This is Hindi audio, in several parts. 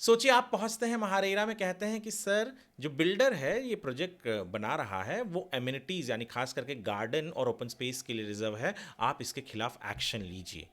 सोचिए आप पहुंचते हैं महारेरा में, कहते हैं कि सर जो बिल्डर है ये प्रोजेक्ट बना रहा है वो एमिनिटीज़ यानी खास करके गार्डन और ओपन स्पेस के लिए रिजर्व है, आप इसके खिलाफ एक्शन लीजिए।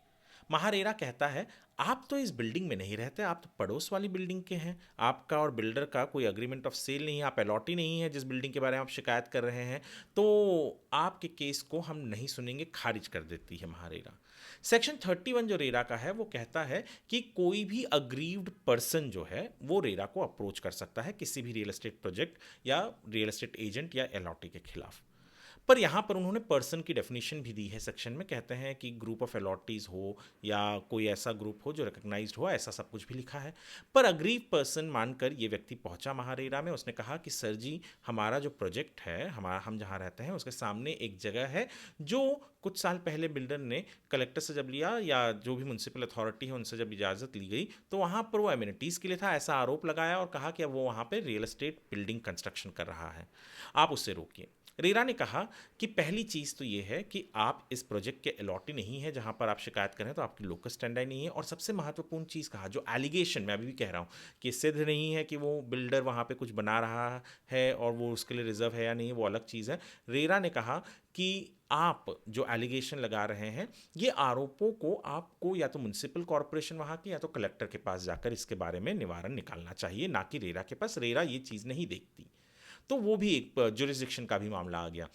महारेरा कहता है आप तो इस बिल्डिंग में नहीं रहते, आप तो पड़ोस वाली बिल्डिंग के हैं, आपका और बिल्डर का कोई अग्रीमेंट ऑफ सेल नहीं है, आप अलॉटी नहीं है जिस बिल्डिंग के बारे में आप शिकायत कर रहे हैं, तो आपके केस को हम नहीं सुनेंगे, खारिज कर देती है महारेरा। सेक्शन 31 जो रेरा का है वो कहता है कि कोई भी अग्रीव्ड पर्सन जो है वो रेरा को अप्रोच कर सकता है किसी भी रियल एस्टेट प्रोजेक्ट या रियल एस्टेट एजेंट या अलॉटी के खिलाफ। पर यहाँ पर उन्होंने पर्सन की डेफिनेशन भी दी है सेक्शन में, कहते हैं कि ग्रुप ऑफ अलॉटीज हो या कोई ऐसा ग्रुप हो जो रिकग्नाइज्ड हो, ऐसा सब कुछ भी लिखा है। पर अग्रीव पर्सन मानकर ये व्यक्ति पहुंचा महारेरा में, उसने कहा कि सर जी हमारा जो प्रोजेक्ट है, हमारा हम जहाँ रहते हैं उसके सामने एक जगह है जो कुछ साल पहले बिल्डर ने कलेक्टर से जब लिया या जो भी म्यूनसिपल अथॉरिटी है उनसे जब इजाज़त ली गई तो वहाँ पर वो एमिनिटीज़ के लिए था, ऐसा आरोप लगाया और कहा कि अब वो वहाँ पर रियल एस्टेट बिल्डिंग कंस्ट्रक्शन कर रहा है, आप उससे रोकिए। रेरा ने कहा कि पहली चीज़ तो ये है कि आप इस प्रोजेक्ट के अलॉटी नहीं है जहाँ पर आप शिकायत करें, तो आपकी लोकस स्टैंडर्ड नहीं है। और सबसे महत्वपूर्ण चीज़ कहा, जो एलिगेशन मैं अभी भी कह रहा हूँ कि सिद्ध नहीं है कि वो बिल्डर वहाँ पे कुछ बना रहा है और वो उसके लिए रिजर्व है या नहीं, वो अलग चीज़ है। रेरा ने कहा कि आप जो एलिगेशन लगा रहे हैं ये आरोपों को आपको या तो म्यूनसिपल कॉरपोरेशन वहाँ की या तो कलेक्टर के पास जाकर इसके बारे में निवारण निकालना चाहिए, ना कि रेरा के पास। रेरा ये चीज़ नहीं देखती। तो वो भी एक जुरिस्डिक्शन का भी मामला आ गया।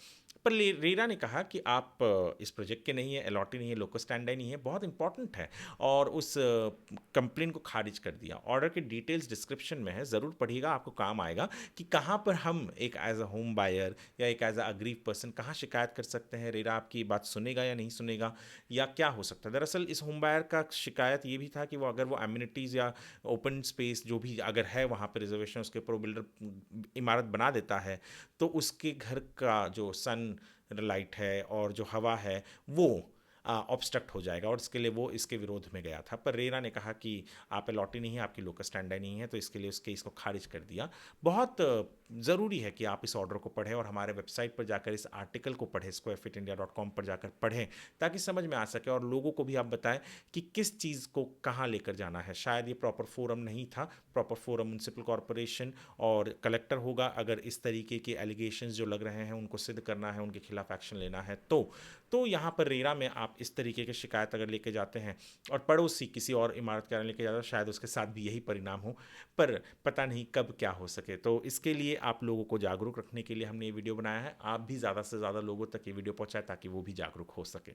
पर रेरा ने कहा कि आप इस प्रोजेक्ट के नहीं है, अलॉटी नहीं है, लोकल स्टैंडर्ड नहीं है, बहुत इंपॉर्टेंट है, और उस कंप्लेन को खारिज कर दिया। ऑर्डर के डिटेल्स डिस्क्रिप्शन में है, ज़रूर पढ़िएगा, आपको काम आएगा कि कहाँ पर हम एक एज अ होम बायर या एक एज अ अग्रीव पर्सन कहाँ शिकायत कर सकते हैं, रेरा आपकी बात सुनेगा या नहीं सुनेगा, या क्या हो सकता है। दरअसल इस होम बायर का शिकायत ये भी था कि वो अगर वो एम्यूनिटीज़ या ओपन स्पेस जो भी अगर है वहाँ पर रिजर्वेशन, उसके ऊपर बिल्डर इमारत बना देता है तो उसके घर का जो सन लाइट है और जो हवा है वो ऑब्स्ट्रक्ट हो जाएगा, और इसके लिए वो इसके विरोध में गया था। पर रेरा ने कहा कि आप अलॉटी नहीं है, आपकी लोकल स्टैंडर्ड नहीं है, तो इसके लिए उसके इसको खारिज कर दिया। बहुत ज़रूरी है कि आप इस ऑर्डर को पढ़ें और हमारे वेबसाइट पर जाकर इस आर्टिकल को पढ़ें, squarefeetindia.com पर जाकर पढ़ें, ताकि समझ में आ सके और लोगों को भी आप बताएं कि किस चीज़ को कहाँ लेकर जाना है। शायद ये प्रॉपर फोरम नहीं था, प्रॉपर फोरम म्यूनसिपल कॉरपोरेशन और कलेक्टर होगा अगर इस तरीके के एलिगेशंस जो लग रहे हैं उनको सिद्ध करना है, उनके खिलाफ एक्शन लेना है। तो यहाँ पर रेरा में आप इस तरीके की शिकायत अगर लेके जाते हैं और पड़ोसी किसी और इमारत के लेके जाते हैं, शायद उसके साथ भी यही परिणाम हो, पर पता नहीं कब क्या हो सके। तो इसके लिए आप लोगों को जागरूक रखने के लिए हमने ये वीडियो बनाया है। आप भी ज़्यादा से ज़्यादा लोगों तक ये वीडियो पहुँचाएं ताकि वो भी जागरूक हो सके।